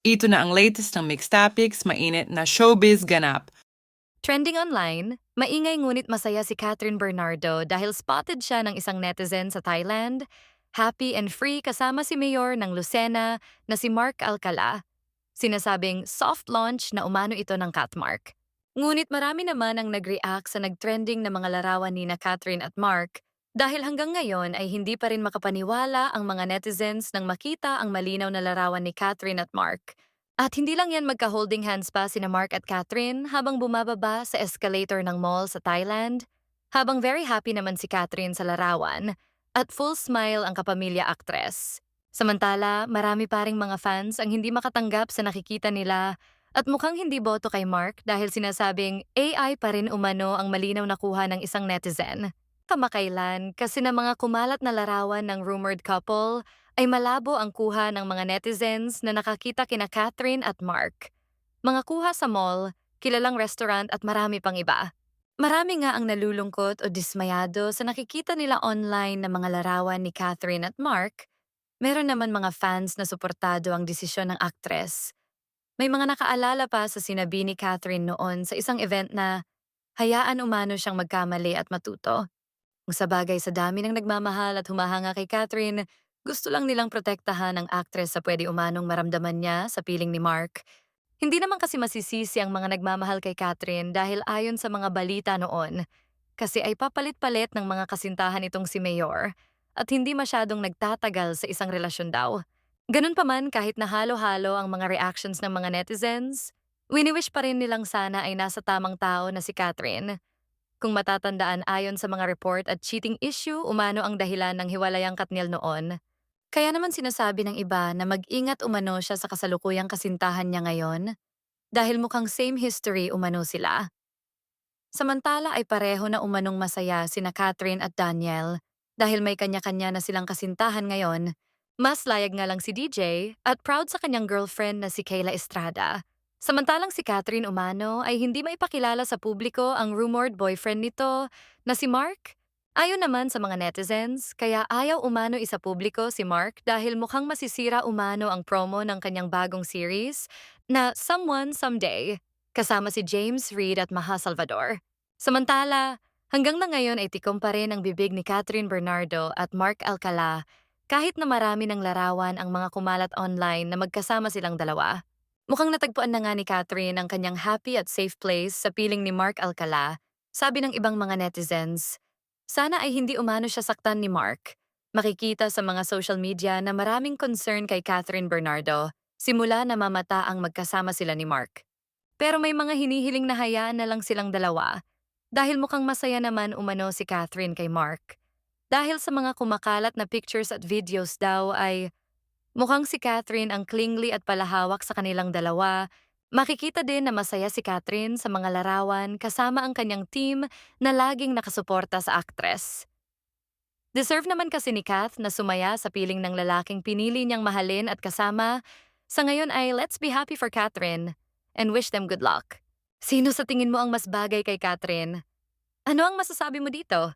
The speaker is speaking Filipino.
Ito na ang latest ng Mixed Topics, mainit na showbiz ganap. Trending online, maingay ngunit masaya si Catherine Bernardo dahil spotted siya ng isang netizen sa Thailand, happy and free kasama si Mayor ng Lucena na si Mark Alcala. Sinasabing soft launch na umano ito ng Catmark. Ngunit marami naman ang nag-react sa nag-trending na mga larawan ni na Catherine at Mark dahil hanggang ngayon ay hindi pa rin makapaniwala ang mga netizens nang makita ang malinaw na larawan ni Catherine at Mark. At hindi lang yan magka-holding hands pa sina Mark at Catherine habang bumababa sa escalator ng mall sa Thailand, habang very happy naman si Catherine sa larawan at full smile ang kapamilya aktres. Samantala, marami pa ring mga fans ang hindi makatanggap sa nakikita nila at mukhang hindi boto kay Mark dahil sinasabing AI pa rin umano ang malinaw na kuha ng isang netizen. Kamakailan kasi na mga kumalat na larawan ng rumored couple ay malabo ang kuha ng mga netizens na nakakita kina Catherine at Mark. Mga kuha sa mall, kilalang restaurant at marami pang iba. Marami nga ang nalulungkot o dismayado sa nakikita nila online na mga larawan ni Catherine at Mark. Meron naman mga fans na suportado ang desisyon ng aktres. May mga nakaalala pa sa sinabi ni Catherine noon sa isang event na hayaan umano siyang magkamali at matuto. Kung sabagay sa dami ng nagmamahal at humahanga kay Catherine, gusto lang nilang protektahan ang aktres sa pwede umanong maramdaman niya sa piling ni Mark. Hindi naman kasi masisisi ang mga nagmamahal kay Catherine dahil ayon sa mga balita noon, kasi ay papalit-palit ng mga kasintahan itong si Mayor at hindi masyadong nagtatagal sa isang relasyon daw. Ganun pa man kahit na halo-halo ang mga reactions ng mga netizens, wini-wish pa rin nilang sana ay nasa tamang tao na si Catherine. Kung matatandaan ayon sa mga report at cheating issue umano ang dahilan ng hiwalayang Katniel noon. Kaya naman sinasabi ng iba na mag-ingat umano siya sa kasalukuyang kasintahan niya ngayon dahil mukhang same history umano sila. Samantala ay pareho na umanong masaya sina Catherine at Daniel dahil may kanya-kanya na silang kasintahan ngayon. Mas layag nga lang si DJ at proud sa kanyang girlfriend na si Kayla Estrada. Samantalang si Catherine umano ay hindi maipakilala sa publiko ang rumored boyfriend nito na si Mark. Ayon naman sa mga netizens, kaya ayaw umano isa publiko si Mark dahil mukhang masisira umano ang promo ng kanyang bagong series na Someone Someday, kasama si James Reid at Maha Salvador. Samantala, hanggang na ngayon ay tikom pa rin ang bibig ni Catherine Bernardo at Mark Alcala kahit na marami ng larawan ang mga kumalat online na magkasama silang dalawa. Mukhang natagpuan na nga ni Catherine ang kanyang happy at safe place sa piling ni Mark Alcala, sabi ng ibang mga netizens. Sana ay hindi umano siya saktan ni Mark. Makikita sa mga social media na maraming concern kay Catherine Bernardo simula na mamata ang magkasama sila ni Mark. Pero may mga hinihiling na hayaan na lang silang dalawa dahil mukhang masaya naman umano si Catherine kay Mark. Dahil sa mga kumakalat na pictures at videos daw ay mukhang si Catherine ang klingli at palahawak sa kanilang dalawa. Makikita din na masaya si Catherine sa mga larawan kasama ang kanyang team na laging nakasuporta sa aktres. Deserve naman kasi ni Kath na sumaya sa piling ng lalaking pinili niyang mahalin at kasama. Sa ngayon ay let's be happy for Catherine and wish them good luck. Sino sa tingin mo ang mas bagay kay Catherine? Ano ang masasabi mo dito?